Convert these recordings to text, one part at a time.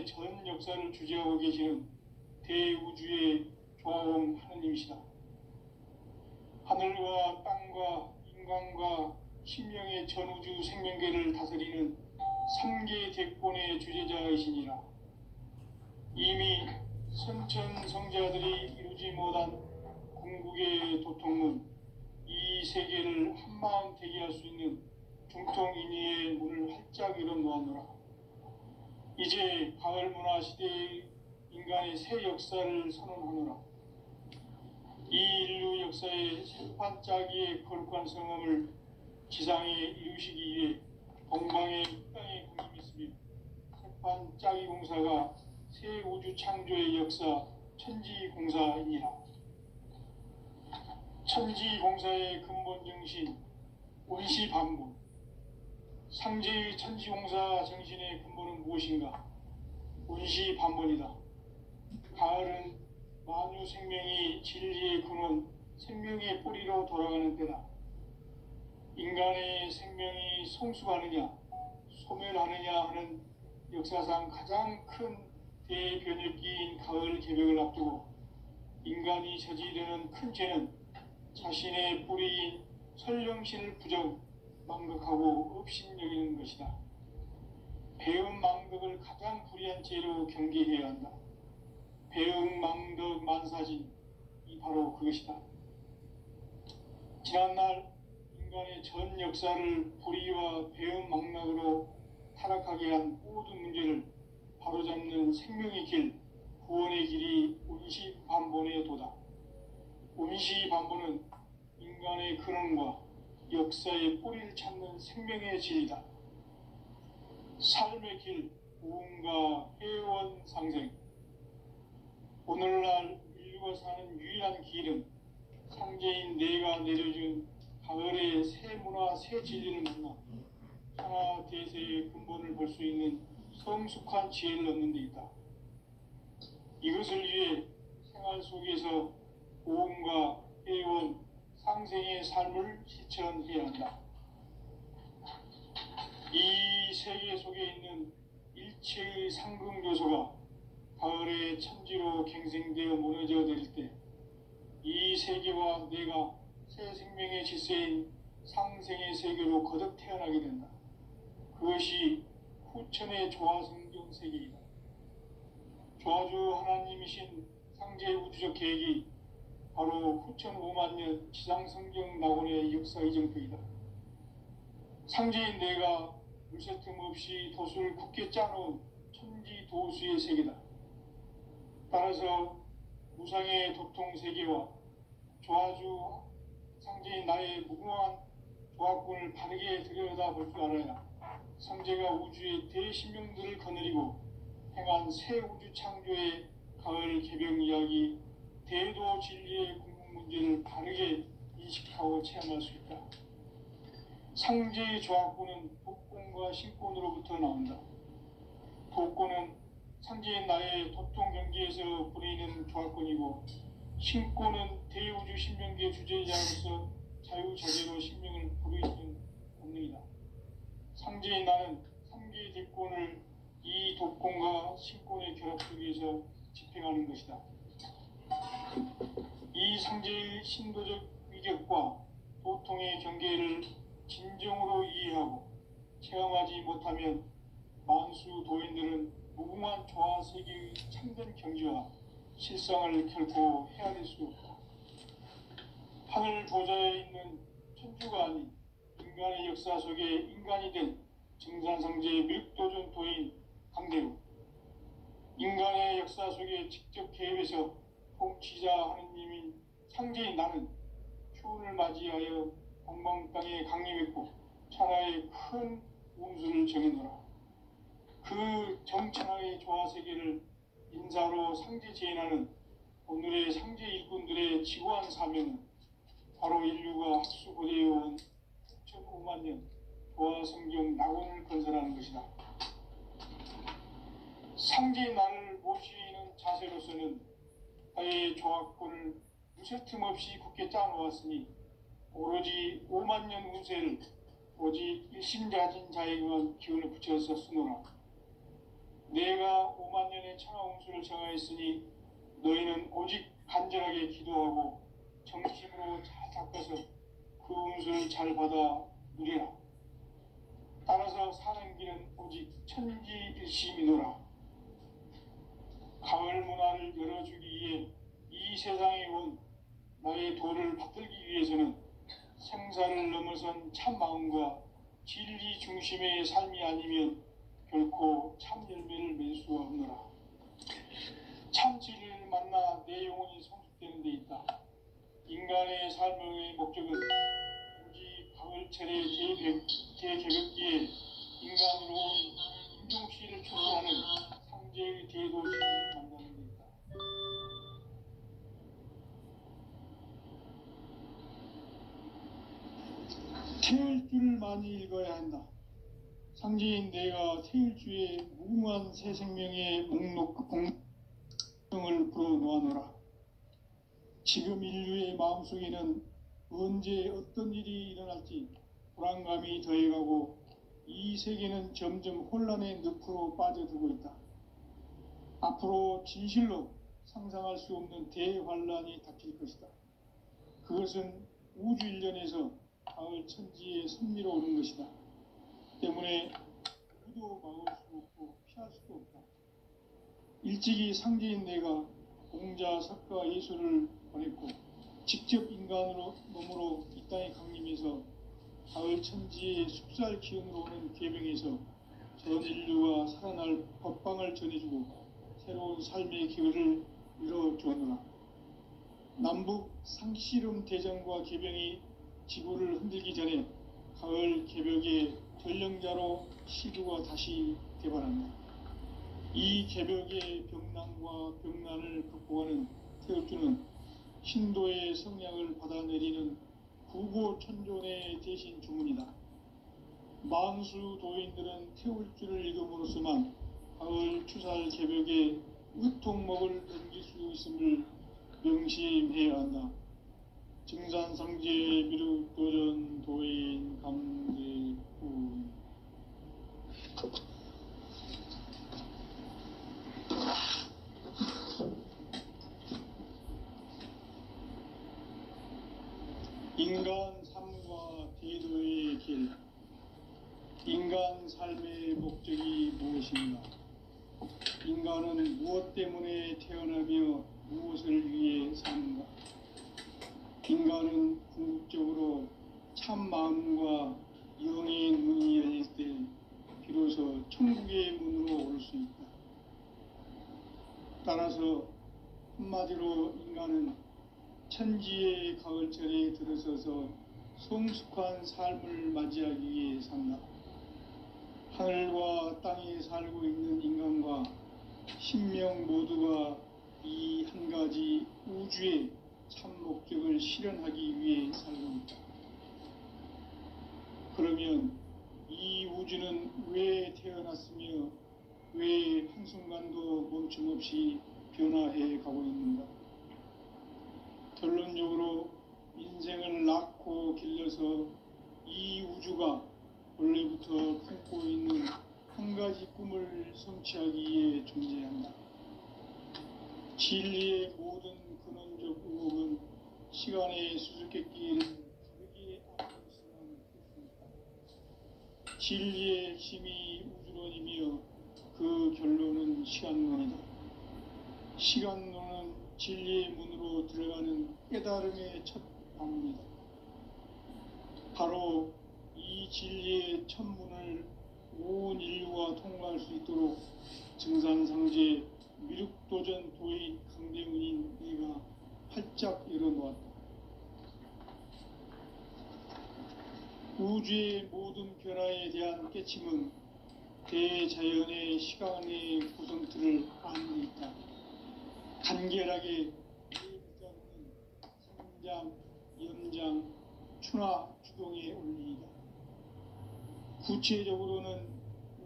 인간의 전 역사를 주재하고 계시는 대우주의 조화원 하느님이시다. 하늘과 땅과 인간과 신명의 전우주 생명계를 다스리는 3계 대권의 주재자이시니라. 이미 선천성자들이 이루지 못한 궁극의 도통은 이 세계를 한마음 되게 할 수 있는 중통인의의 문을 활짝 열어놓았노라. 이제 가을 문화 시대의 인간의 새 역사를 선언하노라. 이 인류 역사의 세판짜기의 거룩한 성험을 지상에 이루시기 위해 동방의 땅에 군림이 있으며 세판짜기 공사가 새 우주 창조의 역사 천지공사이니라. 천지공사의 근본 정신 원시반본. 상제의 천지공사 정신의 근본은 무엇인가? 원시반본이다. 가을은 만유 생명이 진리의 근원, 생명의 뿌리로 돌아가는 때다. 인간의 생명이 성숙하느냐, 소멸하느냐 하는 역사상 가장 큰 대변혁기인 가을 개벽을 앞두고 인간이 저지르는 큰 죄는 자신의 뿌리인 설령신을 부정, 망극하고 업신여기는 것이다. 배음 망덕을 가장 불의한 죄로 경계해야 한다. 배음 망덕 만사진이 바로 그것이다. 지난날 인간의 전 역사를 불의와 배음 망락으로 타락하게 한 모든 문제를 바로잡는 생명의 길, 구원의 길이 원시반본의 도다. 원시반본은 인간의 근원과 역사의 뿌리를 찾는 생명의 진리다. 삶의 길, 무언가 회원 상생. 오늘날 인류가 사는 유일한 길은 상제인 내가 내려준 가을의 새 문화, 새 진리를 만나 하나 대세의 근본을 볼 수 있는 성숙한 지혜를 얻는 데 있다. 이것을 위해 생활 속에서 보험과 회원, 상생의 삶을 실천해야 한다. 이 세계 속에 있는 일체의 상금 요소가 가을의 천지로 갱생되어 무너져 내릴 때 이 세계와 내가 새 생명의 질서인 상생의 세계로 거듭 태어나게 된다. 그것이 후천의 조화성경 세계이다. 조화주 하나님이신 상제의 우주적 계획이 바로 후천 5만 년 지상성경 낙원의 역사 이정표이다. 상제인 내가 물새 틈 없이 도수를 굳게 짜놓은 천지 도수의 세계다. 따라서 무상의 도통 세계와 조화주 상제인 나의 무궁한 조화권을 바르게 들여다볼 줄 알아야 상제가 우주의 대신명들을 거느리고 행한 새 우주 창조의 가을 개벽 이야기, 대도 진리의 궁극 문제를 바르게 인식하고 체험할 수 있다. 상제의 조화권은 도권과 신권으로부터 나온다. 도권은 상제인 나의 도통 경계에서 보내는 조화권이고, 신권은 대우주 신명계 주제자로서 자유자재로 신명을 부르짖는 본능이다. 상제인 나는 3개의 대권을 이 도권과 신권의 결합 속에서 집행하는 것이다. 이 상제의 신도적 위격과 도통의 경계를 진정으로 이해하고 체험하지 못하면 만수 도인들은 무궁한 조화 세계의 참된 경지와 실상을 결코 헤아릴 수 없다. 하늘 보좌에 있는 천주가 아닌 인간의 역사 속에 인간이 된 증산성제의 밀도전 도인 강대우, 인간의 역사 속에 직접 개입해서 통치자 하느님인 상제인 나는 추운을 맞이하여 동방 땅에 강림했고 천하의 큰 운수를 정해놓으라. 그 정천하의 조화세계를 인사로 상제 재현하는 오늘의 상제 일꾼들의 지구한 사명은 바로 인류가 학수고대해온 6,5만 년 조화성경 낙원을 건설하는 것이다. 상제의 나를 모시는 자세로서는 나의 조화권을 무쇠틈 없이 굳게 짜놓았으니 오로지 5만 년 운세를 오직 일심자진 자에게만 기운을 붙여서 쓰노라. 내가 5만 년의 천하홍수를 정하였으니 너희는 오직 간절하게 기도하고 정심으로 잘 닦아서 그 운수를 잘 받아 누리라. 따라서 사는 길은 오직 천지일심이노라. 가을 문화를 열어주기 위해 이 세상에 온 나의 도를 받들기 위해서는 생사를 넘어선 참 마음과 진리 중심의 삶이 아니면 결코 참 열매를 맺을 수가 없노라. 참 진리를 만나 내 영혼이 성숙되는 데 있다. 인간의 삶의 목적은 오직 가을철의 대개벽기에 인간으로 온 임종씨를 추구하는 상제의 대도시를 만드는 데 있다. 태을 줄을 많이 읽어야 한다. 상제인 내가 태을 주에 무궁한 새 생명의 목록을 풀어놓아노라. 지금 인류의 마음속에는 언제 어떤 일이 일어날지 불안감이 더해가고 이 세계는 점점 혼란의 늪으로 빠져들고 있다. 앞으로 진실로 상상할 수 없는 대환란이 닥칠 것이다. 그것은 우주 일련에서 가을 천지의 섭리로 오는 것이다. 때문에 누구도 막을 수 없고 피할 수도 없다. 일찍이 상제인 내가 공자, 석가, 예수를 보냈고 직접 인간으로 몸으로 이 땅에 강림해서 가을 천지의 숲살 기운으로 오는 계명에서 전 인류가 살아날 법방을 전해주고 새로운 삶의 기회를 이뤄주었노라. 남북 상씨름 대전과 계병이 지구를 흔들기 전에 가을 개벽의 전령자로 시두가 다시 개발한다. 이 개벽의 병난과 병난을 극복하는 태울주는 신도의 성량을 받아내리는 구고천존의 대신 주문이다. 만수 도인들은 태울주를 읽음으로써만 가을 추살 개벽의 으통목을 넘길 수 있음을 명심해야 한다. 증산상제 미륵도전 도인 감제구. 인간 삶과 대도의 길. 인간 삶의 목적이 무엇인가? 인간은 무엇 때문에 태어나며 무엇을 위해 사는가? 인간은 궁극적으로 참 마음과 영의 문이 열릴 때 비로소 천국의 문으로 올 수 있다. 따라서 한마디로 인간은 천지의 가을철에 들어서서 성숙한 삶을 맞이하기 위해 산다. 하늘과 땅에 살고 있는 인간과 신명 모두가 이 한 가지 우주의 참 목적을 실현하기 위해 살고 있다. 그러면 이 우주는 왜 태어났으며 왜 한순간도 멈춤없이 변화해 가고 있는가? 결론적으로 인생을 낳고 길러서 이 우주가 원래부터 품고 있는 한 가지 꿈을 성취하기 위해 존재한다. 진리의 모든 근원적 의혹은 시간의 수수께끼를 다르게 알아볼 수만 있습니다. 진리의 핵심이 우주론이며 그 결론은 시간론이다. 시간론은 진리의 문으로 들어가는 깨달음의 첫 방문이다. 바로 이 진리의 첫 문을 온 인류가 통과할 수 있도록 증산상제 미륵도전 도인 강대문인 네가 활짝 열어놓았다. 우주의 모든 변화에 대한 깨침은 대자연의 시간의 구성틀을 아는 데 있다. 간결하게 네 글자로는 성장, 연장, 추나, 추동의 원리이다. 구체적으로는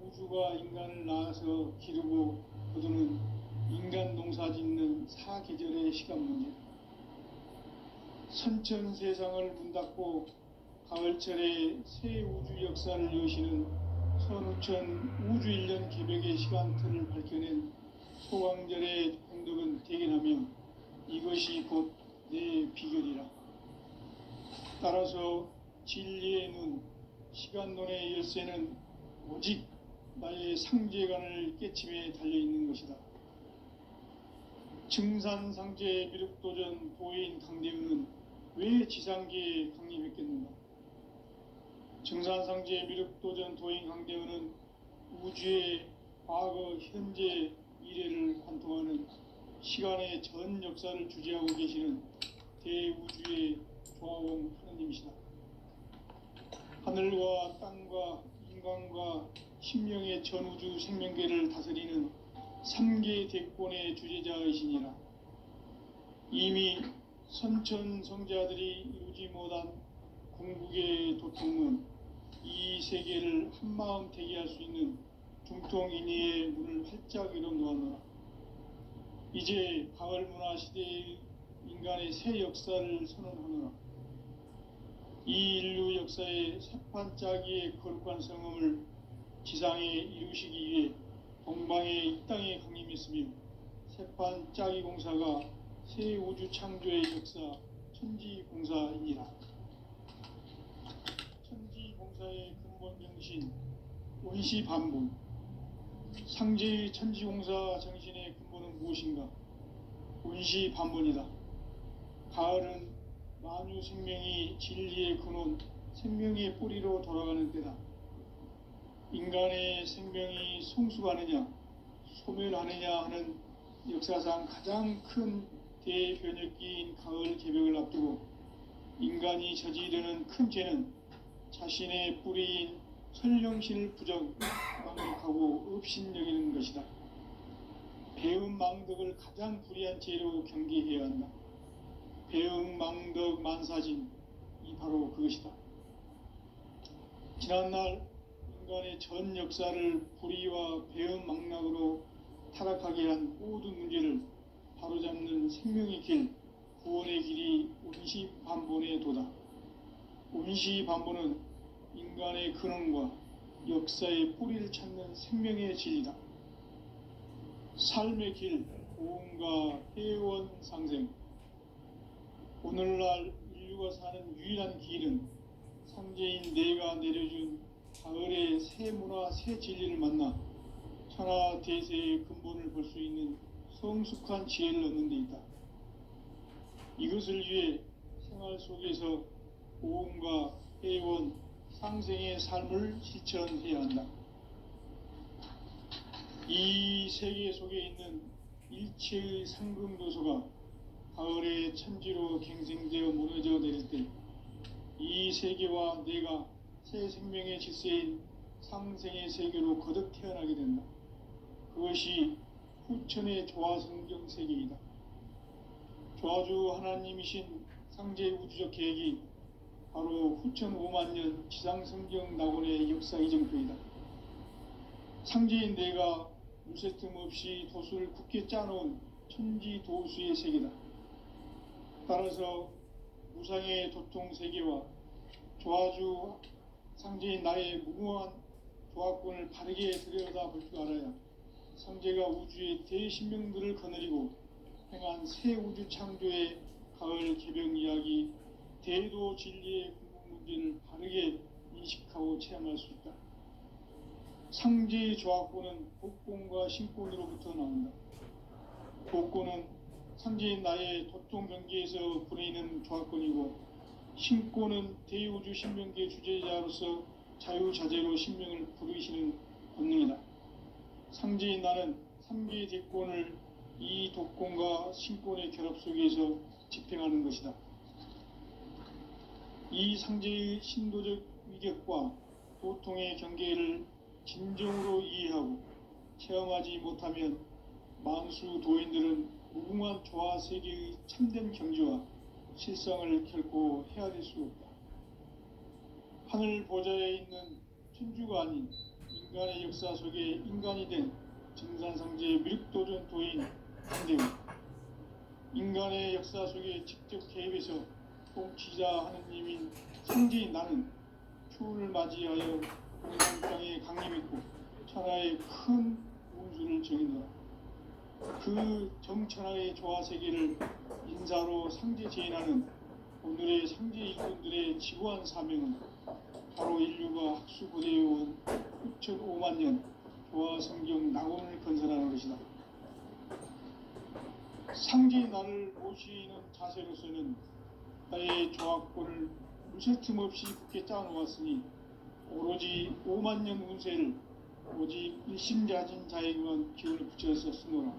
우주가 인간을 낳아서 기르고 거두는 인간 농사 짓는 사계절의 시간 문제. 선천 세상을 문 닫고 가을철에 새 우주 역사를 여시는 선우천 우주일년 개벽의 시간틀을 밝혀낸 소강절의 공덕은 대견하며 이것이 곧 내 비결이라. 따라서 진리의 눈, 시간론의 열쇠는 오직 나의 상제관을 깨침에 달려있는 것이다. 증산상제 미륵도전 도인 강대우는 왜 지상계에 강림했겠는가? 증산상제 미륵도전 도인 강대우는 우주의 과거, 현재, 미래를 관통하는 시간의 전 역사를 주재하고 계시는 대우주의 조화원 하느님이시다. 하늘과 땅과 인간과 신명의 전우주 생명계를 다스리는 3계 대권의 주재자이시니라. 이미 선천성자들이 이루지 못한 궁극의 도통은 이 세계를 한마음 대기할 수 있는 중통인의의 문을 활짝 열어 놓았노라. 이제 가을 문화 시대의 인간의 새 역사를 선언하노라. 이 인류 역사의 새판짜기의 거룩한 성음을 지상에 이루시기 위해 동방의 이 땅에 강림했으며 새판짜기 공사가 새 우주 창조의 역사 천지공사이니라. 천지공사의 근본 정신 원시반본. 상제의 천지공사 정신의 근본은 무엇인가? 원시반본이다. 가을은 만유 생명이 진리의 근원, 생명의 뿌리로 돌아가는 때다. 인간의 생명이 성숙하느냐, 소멸하느냐 하는 역사상 가장 큰 대변혁기인 가을 개벽을 앞두고 인간이 저지르는 큰 죄는 자신의 뿌리인 설령신을 부정망덕하고 업신여기는 것이다. 배은망덕을 가장 불의한 죄로 경계해야 한다. 배은망덕 만사진, 이 바로 그것이다. 지난날 인간의 전 역사를 불의와 배은망락으로 타락하게 한 모든 문제를 바로잡는 생명의 길, 구원의 길이 온시반본의 도다. 온시반본은 인간의 근원과 역사의 뿌리를 찾는 생명의 진리다. 삶의 길, 고음과 회원 상생. 오늘날 인류가 사는 유일한 길은 상제인 내가 내려준 가을의 새 문화, 새 진리를 만나 천하 대세의 근본을 볼 수 있는 성숙한 지혜를 얻는 데 있다. 이것을 위해 생활 속에서 고음과 회원, 상생의 삶을 실천해야 한다. 이 세계 속에 있는 일체의 상금도서가 가을의 천지로 갱생되어 무너져 내릴 때 이 세계와 내가 새 생명의 질서인 상생의 세계로 거듭 태어나게 된다. 그것이 후천의 조화성경 세계이다. 조화주 하나님이신 상제 우주적 계획이 바로 후천 5만년 지상성경 낙원의 역사 이정표이다. 상제인 내가 무쇠틈 없이 도수를 굳게 짜놓은 천지도수의 세계다. 따라서 무상의 도통 세계와 조화주 상제인 나의 무궁한 조화권을 바르게 들여다볼 줄 알아야 상제가 우주의 대신명들을 거느리고 행한 새 우주 창조의 가을 개벽 이야기, 대도 진리의 궁극 문제를 바르게 인식하고 체험할 수 있다. 상제의 조화권은 복권과 신권으로부터 나온다. 복권은 상제인 나의 도통 경계에서 부리는 조화권이고, 신권은 대우주 신명계 주제자로서 자유자재로 신명을 부르시는 권능이다. 상제인 나는 3개 대권을 이 독권과 신권의 결합 속에서 집행하는 것이다. 이 상제의 신도적 위격과 도통의 경계를 진정으로 이해하고 체험하지 못하면 만수 도인들은 무궁한 조화 세계의 참된 경지와 실상을 결코 헤아릴 수 없다. 하늘 보좌에 있는 천주가 아닌 인간의 역사 속에 인간이 된 증산상제 미륵도전 도인 강대우, 인간의 역사 속에 직접 개입해서 통치자 하느님인 상제인 나는 추운을 맞이하여 공산 땅에 강림 있고 천하의 큰 운수를 정인노라. 그 정천하의 조화 세계를 인사로 상제 제인하는 오늘의 상제 일꾼들의 지구한 사명은 바로 인류가 학수고대해온 6,5만 년 조화 성경 낙원을 건설하는 것이다. 상제의 나를 모시는 자세로서는 나의 조합권을 무쇠틈 없이 굳게 짜놓았으니 오로지 5만 년 운세를 오직 일심자진 자에게만 기운을 붙여서 쓰노라.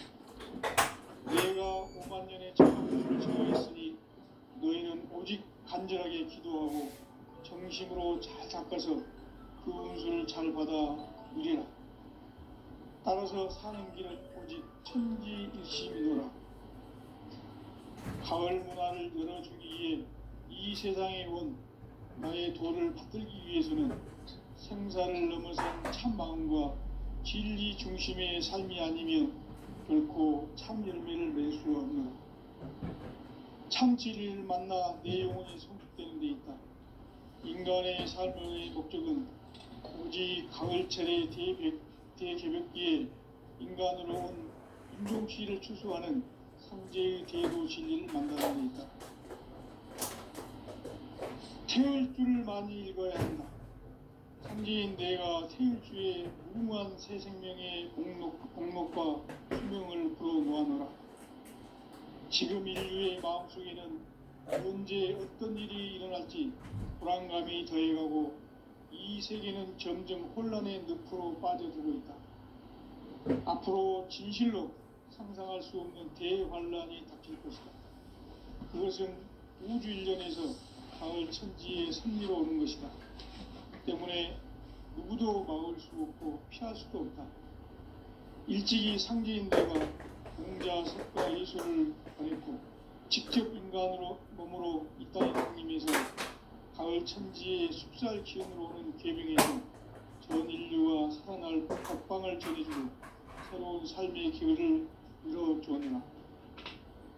내가 5만 년의 참운수를 정하였으니 너희는 오직 간절하게 기도하고 정심으로 잘 닦아서 그 운수를 잘 받아 누리라. 따라서 사는 길은 오직 천지일심이노라. 가을 문화를 열어주기 위해 이 세상에 온 나의 도를 받들기 위해서는 생사를 넘어선 참 마음과 진리 중심의 삶이 아니면 결코 참 열매를 맺을 수 없노라. 참 진리를 만나 내 영혼이 성숙되는 데 있다. 인간의 삶의 목적은 오직 가을철의 대개벽기에 인간으로 온 인종치를 추수하는 상제의 대도 진리를 만나는 데 있다. 태울 줄을 많이 읽어야 한다. 상제인 내가 태울 주의 무궁한 새 생명의 공록과 수명을 불어놓아노라. 지금 인류의 마음속에는 언제 어떤 일이 일어날지 불안감이 더해가고 이 세계는 점점 혼란의 늪으로 빠져들고 있다. 앞으로 진실로 상상할 수 없는 대환란이 닥칠 것이다. 그것은 우주 일련에서 가을 천지의 섭리로 오는 것이다. 때문에 누구도 막을 수 없고 피할 수도 없다. 일찍이 상제인 내가 공자, 석가, 예술을 보냈고 직접 인간으로 몸으로 이 땅에 강림해서 가을 천지의 숲살 기운으로 오는 계명에서 전 인류와 살아날 각방을 전해주고 새로운 삶의 기회를 이뤄주었느라.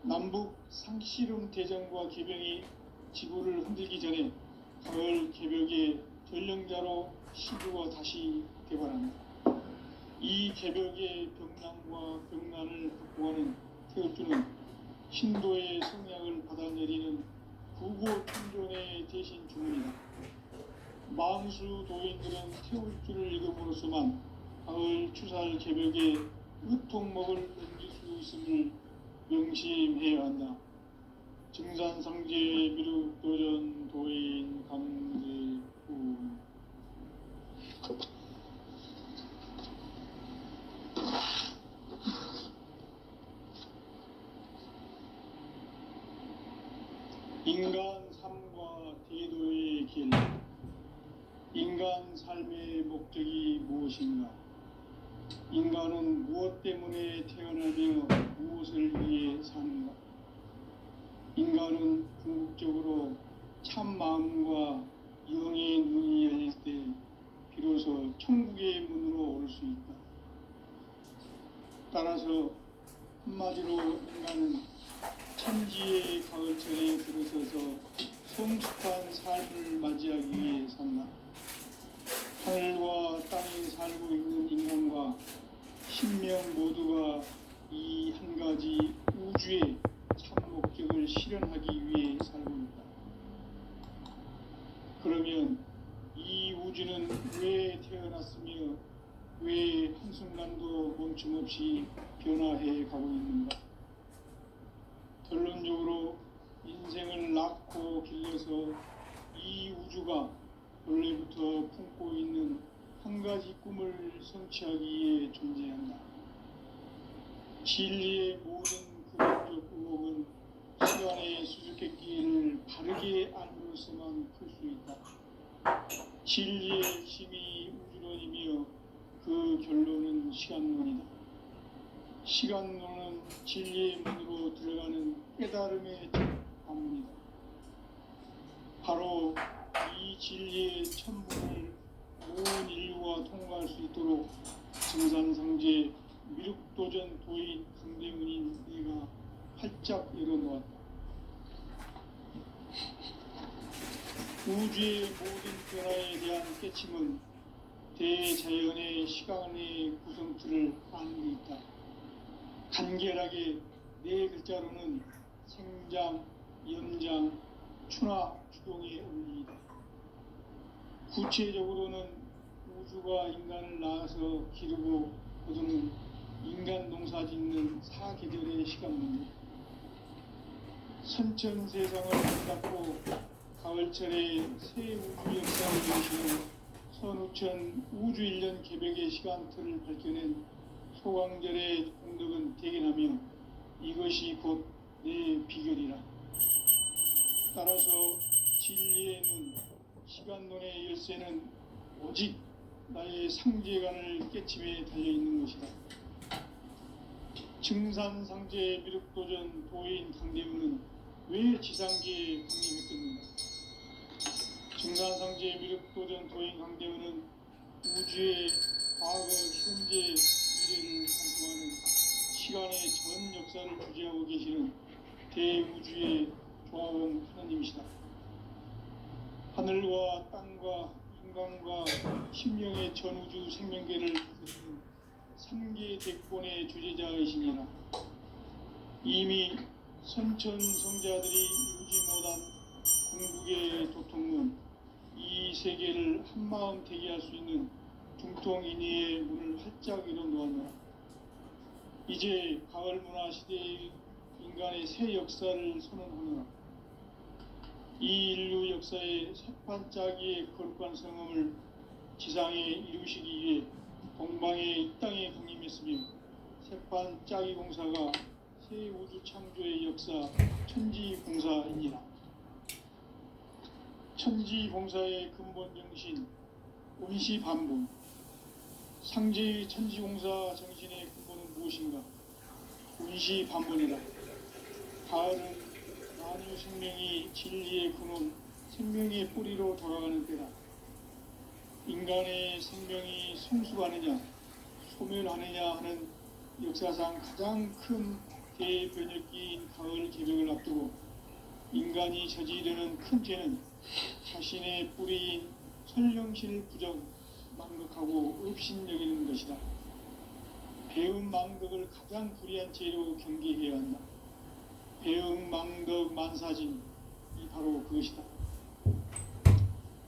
남북 상씨름 대전과 계병이 지구를 흔들기 전에 가을 개벽의 전령자로 시주가 다시 개발한다. 이 개벽의 병난과 병난을 극복하는 태울주는 신도의 성향을 받아내리는 구고천존의 대신 주문이다. 망수 도인들은 태울주를 읽음으로써만 가을 추살 개벽에 으통목을 넘길 수 있음을 명심해야 한다. 증산상제 미륵도전 도인 강제구. 인간 삶과 대도의 길. 인간 삶의 목적이 무엇인가? 인간은 무엇 때문에 태어나며 무엇을 위해 사는가? 인간은 궁극적으로 참 마음과 영의 눈이 열릴 때 비로소 천국의 문으로 올 수 있다. 따라서 한마디로 인간은 천지의 가을철에 들어서서 성숙한 삶을 맞이하기 위해 산다. 하늘과 땅에 살고 있는 인간과 신명 모두가 이 한 가지 우주의 참 목적을 실현하기 위해 살고 있다. 그러면 이 우주는 왜 태어났으며 왜 한순간도 멈춤없이 변화해 가고 있는가? 결론적으로 인생을 낳고 길러서 이 우주가 원래부터 품고 있는 한 가지 꿈을 성취하기 위해 존재한다. 진리의 모든 근원적 의혹은 시간의 수수께끼를 바르게 알므로서만 풀 수 있다. 진리의 힘이 우주론이며 그 결론은 시간론이다. 시간론은 진리의 문으로 들어가는 깨달음의 관문이다. 바로 이 진리의 천문을 온 인류가 통과할 수 있도록 증산상제 미륵도전 도인 강대문인 내가 활짝 열어놓았다. 우주의 모든 변화에 대한 깨침은 대자연의 시간의 구성틀을 아는 데 있다. 간결하게 네 글자로는 생장, 연장, 추나 추동의 원리이다. 구체적으로는 우주가 인간을 낳아서 기르고 거두는 인간 농사 짓는 사계절의 시간 문제. 선천 세상을 아름답고 가을철에 새 우주 역사를 이루시는 선우천 우주 1년 개벽의 시간틀을 밝혀낸 소강절의 공덕은 대견하며 이것이 곧 내 비결이라. 따라서 진리의 눈, 시간론의 열쇠는 오직 나의 상제관을 깨침에 달려있는 것이다. 증산상제 미륵도전 도인 강대우는 왜 지상계에 강림했겠는가? 증산상제 미륵도전 도인 강대우는 우주의 과거, 현재, 미래를 관통하는 시간의 전 역사를 주재하고 계시는 대우주의 조화원 하나님이시다. 하늘과 땅과 인간과 심령의 전우주 생명계를 다스리는 3계 대권의 주제자이시니라. 이미 선천성자들이 이루지 못한 궁극의 도통은 이 세계를 한마음 되게 할 수 있는 중통인의의 문을 활짝 열어놓았노라. 이제 가을 문화 시대의 인간의 새 역사를 선언하노라. 이 인류 역사의 새판짜기의 거룩한 성음을 지상에 이루시기 위해 동방의 이 땅에 강림했으며 새판짜기 공사가 새 우주 창조의 역사 천지공사이니라. 천지공사의 근본 정신 운시반분. 상제의 천지공사 정신의 근본은 무엇인가? 운시반분이라. 가을은 만유 생명이 진리의 근원, 생명의 뿌리로 돌아가는 때다. 인간의 생명이 성숙하느냐, 소멸하느냐 하는 역사상 가장 큰 대변혁기인 가을 개벽을 앞두고 인간이 저지르는 큰 죄는 자신의 뿌리인 설령신을 부정, 망덕하고 업신여기는 것이다. 배움 망덕을 가장 불의한 죄로 경계해야 한다. 배움 망덕 만사진이 바로 그것이다.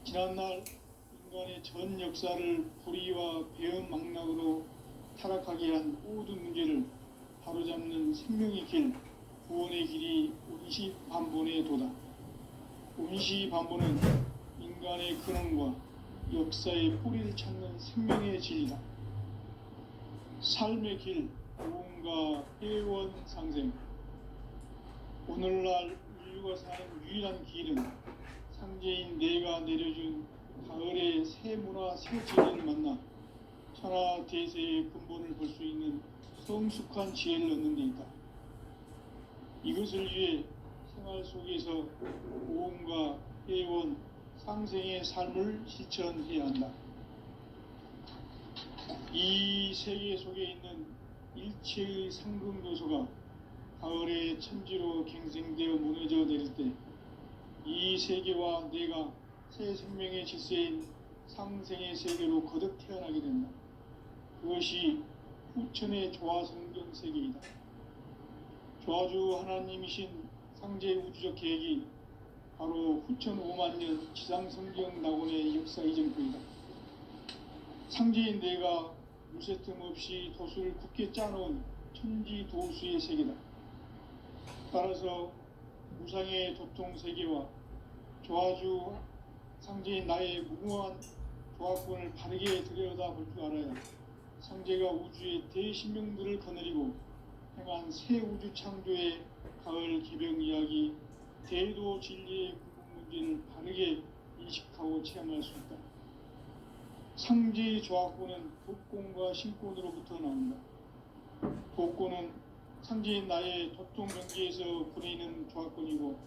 지난날 인간의 전 역사를 불의와 배움 망락으로 타락하게 한 모든 문제를 바로잡는 생명의 길, 구원의 길이 운시반본의 도다. 운시반본은 인간의 근원과 역사의 뿌리를 찾는 생명의 진리다. 삶의 길, 무언가 회원상생. 오늘날 인류가 사는 유일한 길은 상제인 내가 내려준 가을의 새 문화 새 진리를 만나 천하 대세의 근본을 볼 수 있는 성숙한 지혜를 얻는 데 있다. 이것을 위해 생활 속에서 모험과 회원, 상생의 삶을 실천해야 한다. 이 세계 속에 있는 일체의 상승교소가 가을의 천지로 갱생되어 무너져 내릴 때 이 세계와 내가 새 생명의 질서인 상생의 세계로 거듭 태어나게 된다. 그것이 후천의 조화성경 세계이다. 조화주 하나님이신 상제 우주적 계획이 바로 후천 5만 년 지상성경 낙원의 역사 이전부이다. 상제인 내가 무쇠 틈 없이 도수를 굳게 짜놓은 천지 도수의 세계다. 따라서 무상의 도통 세계와 조화주 상제인 나의 무궁한 조화권을 바르게 들여다볼 줄 알아야 상제가 우주의 대신명들을 거느리고 행한 새 우주 창조의 가을 개벽 이야기, 대도 진리의 궁극 문제를 바르게 인식하고 체험할 수 있다. 상제의 조화권은 독권과 신권으로부터 나온다. 독권은 상제인 나의 도통 경계에서 부리는 조화권이고,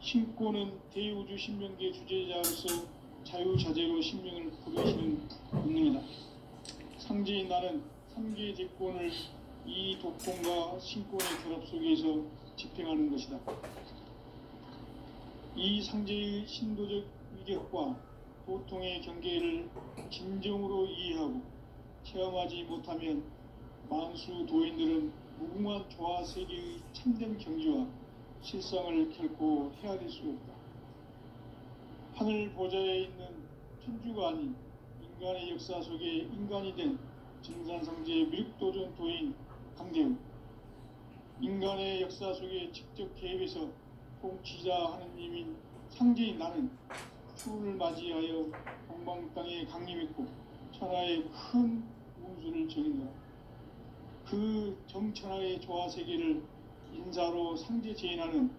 신권은 대우주 신명계 주제자로서 자유자재로 신명을 부르시는 본능이다. 상제인 나는 3개 대권을 이 독권과 신권의 결합 속에서 집행하는 것이다. 이 상제의 신도적 위격과 고통의 경계를 진정으로 이해하고 체험하지 못하면 만수 도인들은 무궁한 조화 세계의 참된 경지와 실상을 결코 헤아릴 수 없다. 하늘 보좌에 있는 천주가 아닌 인간의 역사 속에 인간이 된 증산성제 미륵도전 도인 강대우, 인간의 역사 속에 직접 개입해서 통치자 하느님인 상제인 나는 추운을 맞이하여 동방 땅에 강림했고 천하의 큰 운수를 정인노라. 그 정천하의 조화 세계를 인사로 상제 제인하는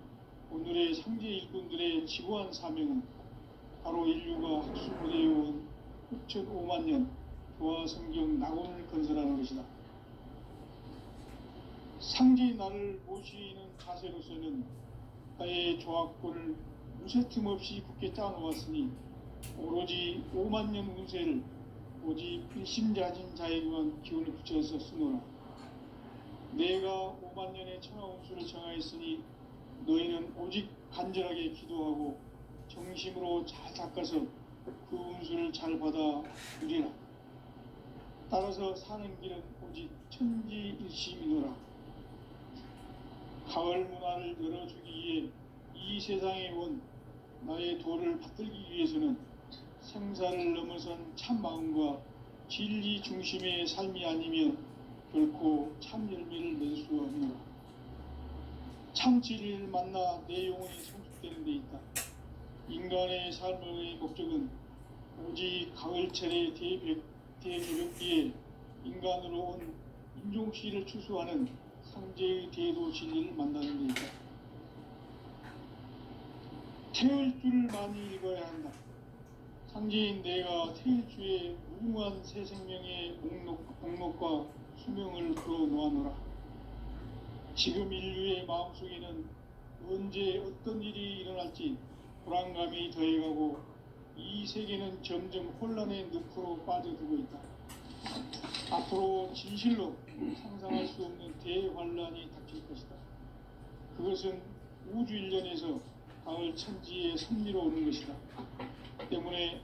오늘의 상제 일꾼들의 지구한 사명은 바로 인류가 학수 고대해온 6,5만 년 조화 성경 낙원을 건설하는 것이다. 상제의 나를 모시는 자세로서는 나의 조화권을 무쇠틈 없이 굳게 짜놓았으니 오로지 5만 년 운세를 오직 일심자진 자에게만 기운을 붙여서 쓰노라. 내가 5만 년의 천하 운수를 정하였으니 너희는 오직 간절하게 기도하고 정심으로 잘 닦아서 그 운수를 잘 받아 누리라. 따라서 사는 길은 오직 천지일심이노라. 가을 문화를 열어주기 위해 이 세상에 온 나의 도를 받들기 위해서는 생사를 넘어선 참 마음과 진리 중심의 삶이 아니면 결코 참 열매를 낼 수 없노라. 참 진리를 만나 내 영혼이 성숙되는 데 있다. 인간의 삶의 목적은 오직 가을철의 대개벽기에 인간으로 온 인종씨를 추수하는 상제의 대도 진리를 만나는 데 있다. 태을 줄을 많이 읽어야 한다. 상제인 내가 태일주의 무궁한 새 생명의 목록과 수명을 풀어놓아노라. 지금 인류의 마음속에는 언제 어떤 일이 일어날지 불안감이 더해가고 이 세계는 점점 혼란의 늪으로 빠져들고 있다. 앞으로 진실로 상상할 수 없는 대환란이 닥칠 것이다. 그것은 우주 일련에서 가을 천지의 섭리로 오는 것이다. 때문에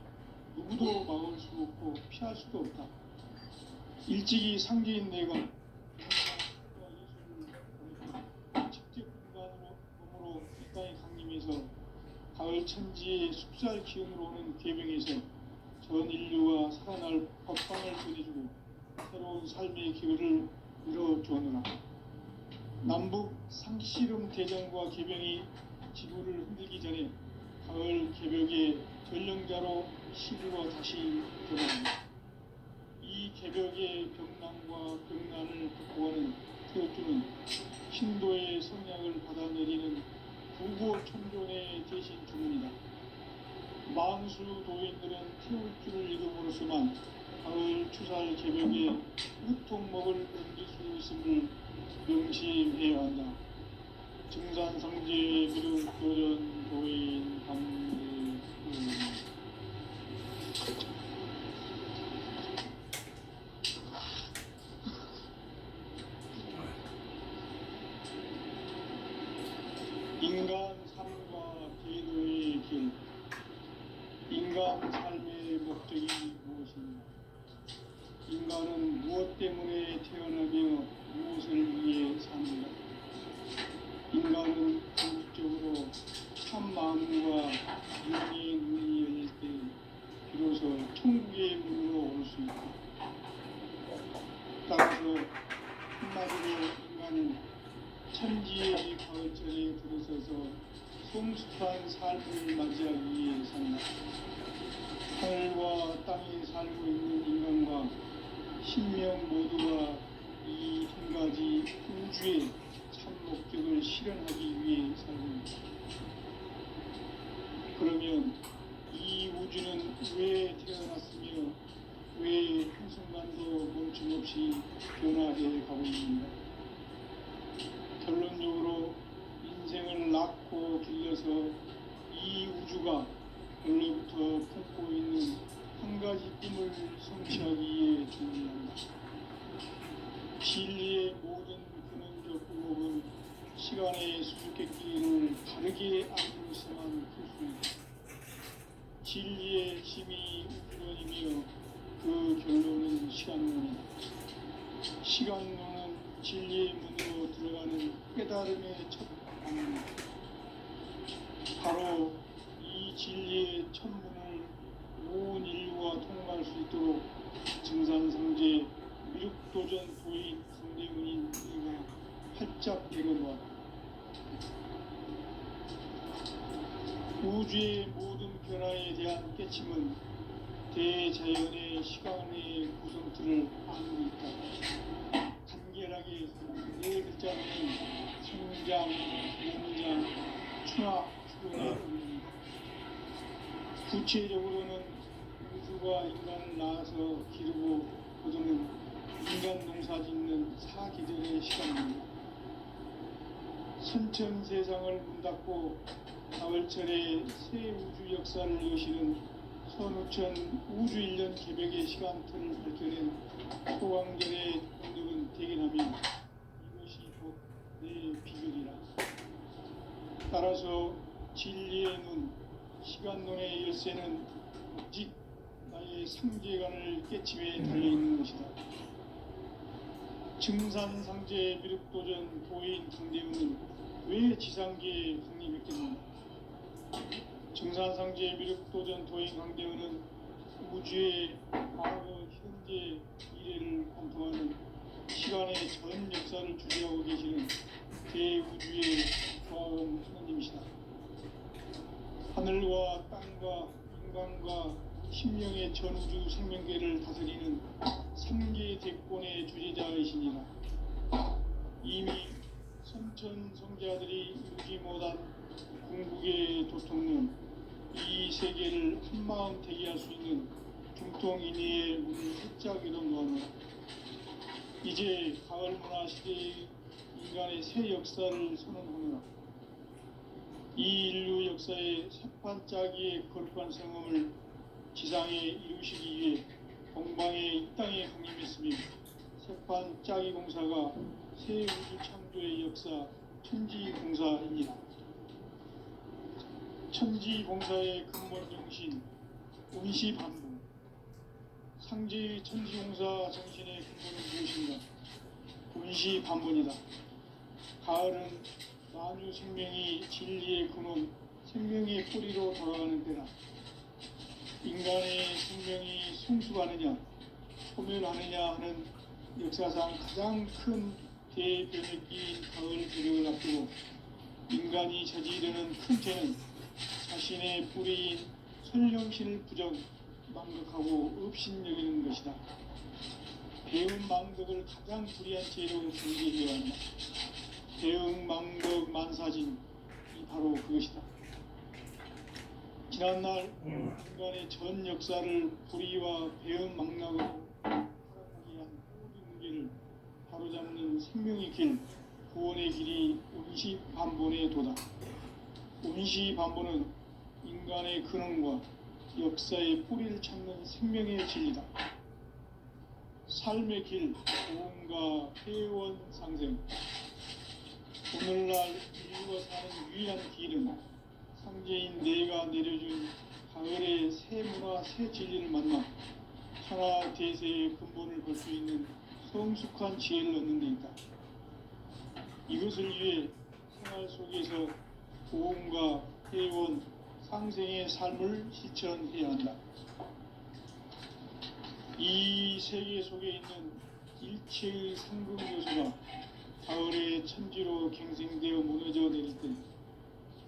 누구도 막을 수 없고 피할 수도 없다. 일찍이 상제인 내가 직접 인간으로 이 땅에 강림해서 가을 천지의 숲살 기운으로 오는 계병에서 전 인류가 살아날 법방을 전해주고 새로운 삶의 기회를 열어주었노라. 남북 상씨름 대전과 계병이 지구를 흔들기 전에 가을 개벽의 전령자로 시부가 다시 드러난다. 이 개벽의 병난과 병난을 극복하는 태어주는 신도의 성약을 받아내리는 부고 천존의 대신 주문이다. 만수 도인들은 태울 줄을 읽음으로써만 가을 추살 개벽에 우통목을 옮길 수 있음을 명심해야 한다. 증산성제 미륵도전 도인 감리 인간 삶과 기도의 길. 인간 삶의 목적이 무엇인가? 인간은 무엇 때문에 태어나며 무엇을 위해 사는가? 인간은 궁극적으로 참 마음과 윤리의 눈이 열릴 때 비로소 천국의 문으로 올 수 있다. 따라서 한마디로 인간은 천지의 가을철에 들어서서 성숙한 삶을 맞이하기 위해 산다. 하늘과 땅에 살고 있는 인간과 신명 모두가 이 한 가지 우주의 참 목적을 실현하기 위해 살고 있다. 그러면 이 우주는 왜 태어났으며 왜 한순간도 멈춤없이 변화해 가고 있는가? 결론적으로 인생을 낳고 길러서 이 우주가 원래부터 품고 있는 한 가지 꿈을 성취하기 위해 준비한다. 진리의 모든 근원적 의혹은 시간의 수수께끼를 다르게 알고서만 풀 수 있다. 진리의 힘이 우주론이며 그 결론은 시간론이다. 시간론은 진리의 문으로 들어가는 깨달음의 첫 방문이다. 바로 이 진리의 첫 문을 온 인류가 통과할 수 있도록 증산상제 미륵도전 도인 강대문인 이가 활짝 열어놓았다. 우주의 모든 변화에 대한 깨침은 대자연의 시간의 구성틀을 안고 있다. 간결하게 네 글자로는 성장, 연장, 충학, 추론의 의미입니다. 구체적으로는 우주가 인간을 낳아서 기르고 거두는 인간 농사 짓는 사계절의 시간입니다. 선천 세상을 문 닫고 가을철에 새 우주 역사를 여시는 선우천 우주일년 개벽의 시간틀을 밝혀낸 소강절의 본득은 대견하며 이것이 곧 내 비결이라. 따라서 진리의 눈, 시간론의 열쇠는 오직 나의 상제관을 깨침에 달려있는 것이다. 증산상제 미륵도전 도인 강대문은 왜 지상계에 확립했겠는가? 증산상제 미륵도전 도인 강대문은 우주의 과거, 현재, 미래를 관통하는 시간의 전 역사를 주재하고 계시는 대우주의 조화원 하나님이시다. 하늘과 땅과 인간과 심령의 전우주 생명계를 다스리는 삼계 대권의 주재자이시니라. 이미 선천 성자들이 이루지 못한 궁극의 도통론, 이 세계를 한마음 대기할 수 있는 중통인의의 문을 활짝 열어놓아놓아. 이제 가을 문화 시대의 인간의 새 역사를 선언하노라. 이 인류 역사의 새판짜기의 거룩한 성험을 지상에 이루시기 위해 동방의 이 땅에 강림했으며 새판짜기 공사가 새 우주 창조의 역사 천지공사입니다. 천지공사의 근본 정신 운시반복. 상제의 천지공사 정신의 근본은 무엇인가? 운시반복이다. 가을은 만유 생명이 진리의 근원, 생명의 뿌리로 돌아가는 때다. 인간의 생명이 성숙하느냐, 소멸하느냐 하는 역사상 가장 큰 대변혁기인 가을 개벽을 앞두고 인간이 저지르는 큰 죄는 자신의 뿌리인 설령신을 부정, 망극하고 업신여기는 것이다. 배운 망덕을 가장 불의한 죄로 경계해야 한다. 배응 망덕 만사진이 바로 그것이다. 지난날 인간의 전 역사를 불의와 배응 망락으로 팔아먹기 위한 모든 문제를 바로잡는 생명의 길, 구원의 길이 운시반본의 도다. 운시반본은 인간의 근원과 역사의 뿌리를 찾는 생명의 진리다. 삶의 길, 고음과 회원 상생. 오늘날 인류가 사는 유일한 길은 상제인 내가 내려준 가을의 새 문화, 새 진리를 만나 하나 대세의 근본을 볼 수 있는 성숙한 지혜를 얻는 데 있다. 이것을 위해 생활 속에서 고음과 회원, 상생의 삶을 실천해야 한다. 이 세계 속에 있는 일체의 상급 요소가 가을의 천지로 갱생되어 무너져 내릴 때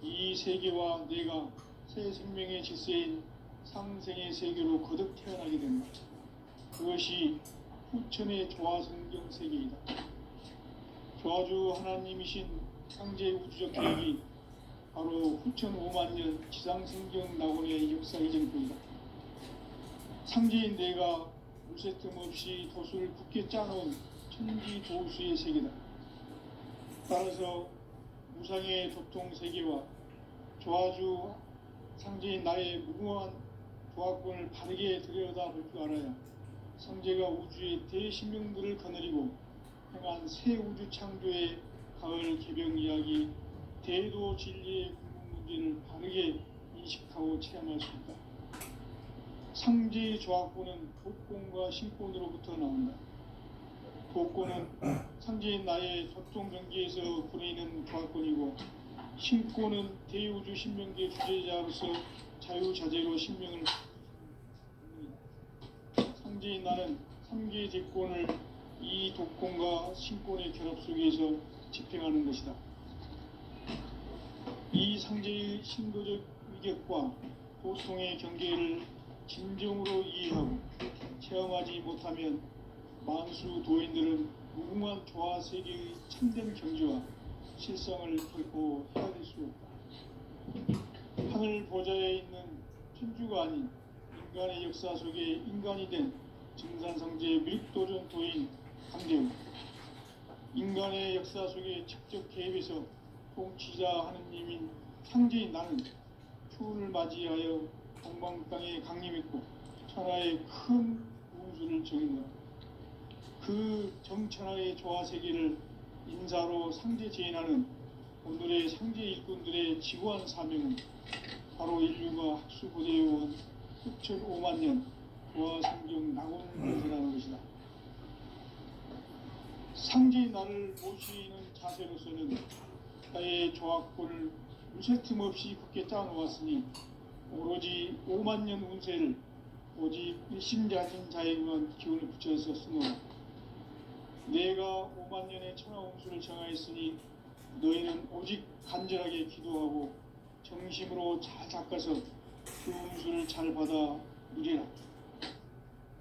이 세계와 내가 새 생명의 질서인 상생의 세계로 거듭 태어나게 된다. 그것이 후천의 조화성경 세계이다. 조화주 하나님이신 상제 우주적 계획이 바로 후천 5만년 지상성경 낙원의 역사의 전부이다. 상제인 내가 물새 틈 없이 도수를 굳게 짜놓은 천지 도수의 세계다. 따라서 무상의 도통 세계와 조화주 상제인 나의 무궁한 조화권을 바르게 들여다볼 줄 알아야 상제가 우주의 대신명들을 거느리고 행한 새 우주 창조의 가을 개병 이야기, 대도 진리의 궁극 문제를 바르게 인식하고 체험할 수 있다. 상제의 조합권은 독권과 신권으로부터 나온다. 독권은 상제인 나의 접종 경계에서 부리는 조합권이고, 신권은 대우주 신명계 주제자로서 자유자재로 신명을 상제인 나는 상계의 제권을 이 독권과 신권의 결합 속에서 집행하는 것이다. 이 상제의 신도적 위격과 보통의 경계를 진정으로 이해하고 체험하지 못하면 만수 도인들은 무궁한 조화 세계의 참된 경지와 실상을 결코 헤아릴 수 없다. 하늘 보좌에 있는 천주가 아닌 인간의 역사 속에 인간이 된 증산상제 밀도전 도인 강대우, 인간의 역사 속에 직접 개입해서 통치자 하느님인 상제인 나는 추운을 맞이하여 동방 땅에 강림했고 천하의 큰 운수를 정했노라. 그 정천하의 조화 세계를 인사로 상제 제인하는 오늘의 상제 일꾼들의 지구한 사명은 바로 인류가 학수고대에 온 6,500만 년 조화 성경 낙원문이라는 것이다. 상제의 나를 모시는 자세로서는 나의 조합권을 무쇠 틈 없이 굳게 짜놓았으니 오로지 5만 년 운세를 오직 일심자진 자에게만 기운을 붙여서 쓰노라. 내가 5만 년의 천하 운수를 정하였으니 너희는 오직 간절하게 기도하고 정심으로 잘 닦아서 그 운수를 잘 받아 누리라.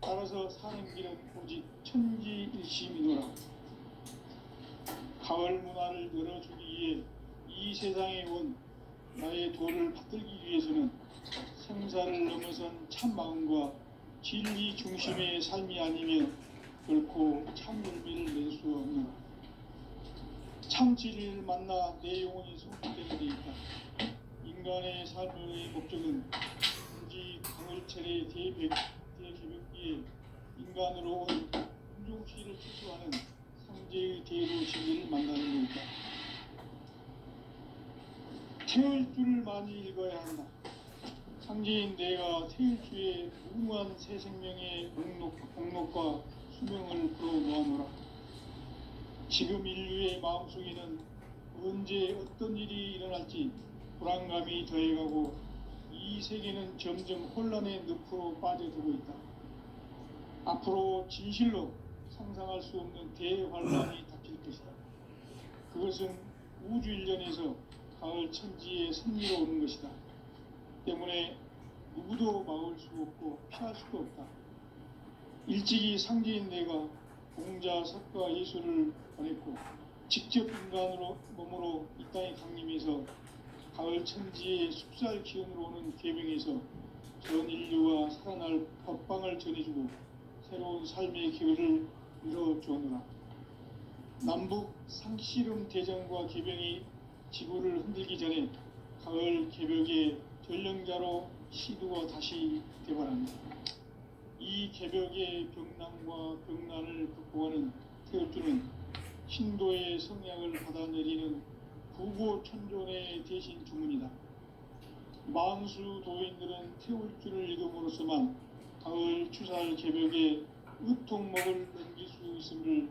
따라서 사는 길은 오직 천지일심이노라. 가을 문화를 열어주기 위해 이 세상에 온 나의 도를 받들기 위해서는 생사를 넘어선 참 마음과 진리 중심의 삶이 아니면 결코 참 열매를 낼 수 없노라. 참 진리를 만나 내 영혼이 성숙되는 데 있다. 인간의 삶의 목적은 단지 강을철의 대개벽기에 인간으로 온 운종시를 추구하는 상제의 대로 진리를 만나는 것이다. 태일주를 많이 읽어야 한다. 상제인 내가 태일주의 무궁한 새 생명의 목록과 수명을 풀어 모아노라. 지금 인류의 마음속에는 언제 어떤 일이 일어날지 불안감이 더해가고 이 세계는 점점 혼란의 늪으로 빠져들고 있다. 앞으로 진실로 상상할 수 없는 대환란이 닥칠 것이다. 그것은 우주 일전에서 가을 천지의 승리로 오는 것이다. 때문에 누구도 막을 수 없고 피할 수도 없다. 일찍이 상제인 내가 공자, 석가, 예수를 보냈고 직접 인간으로 몸으로 이 땅에 강림해서 가을 천지의 숲살 기운으로 오는 계명에서 전 인류와 살아날 법방을 전해주고 새로운 삶의 기회를 열어주었노라. 남북 상씨름 대전과 개병이 지구를 흔들기 전에 가을 개벽의 전령자로 시두가 다시 되발한다. 이 개벽의 병난과 병난을 극복하는 태엽주는 신도의 성향을 받아내리는 부고천존의 대신 주문이다. 만수 도인들은 태울주를 읽음으로써만 가을 추살 개벽의 의통목을 넘길 수 있음을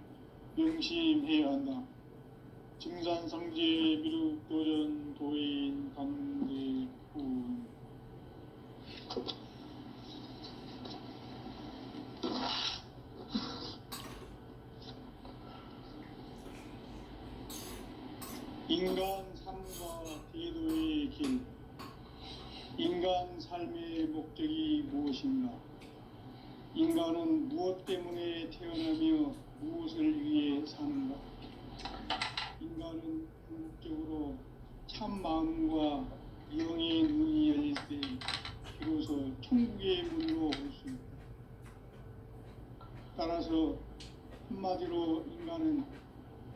명심해야 한다. 증산상제 미륵도전 도인 강대군. 인간 삶과 대도의 길. 인간 삶의 목적이 무엇인가? 인간은 무엇 때문에 태어나며 무엇을 위해 사는가? 인간은 궁극적으로 참 마음과 영의 눈이 열릴 때 비로소 천국의 문으로 올 수 있다. 따라서 한마디로 인간은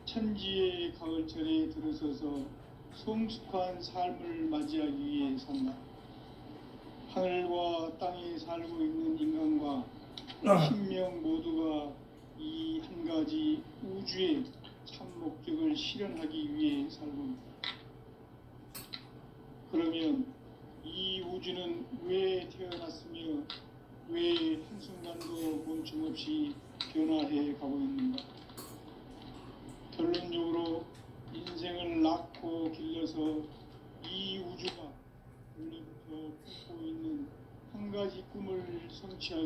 천지의 가을철에 들어서서 성숙한 삶을 맞이하기 위해 산다. 하늘과 땅에 살고 있는 인간과 신명 모두가 이 한 가지 우주의 참 목적을 실현하기 위해 살고 있다. 그러면 이 우주는 왜 태어났으며 왜 한순간도 멈춤없이 변화해 가고 있는가? 결론적으로 인생을 낳고 길러서 이 우주가 원래부터 품고 있는 한 가지 꿈을 성취하기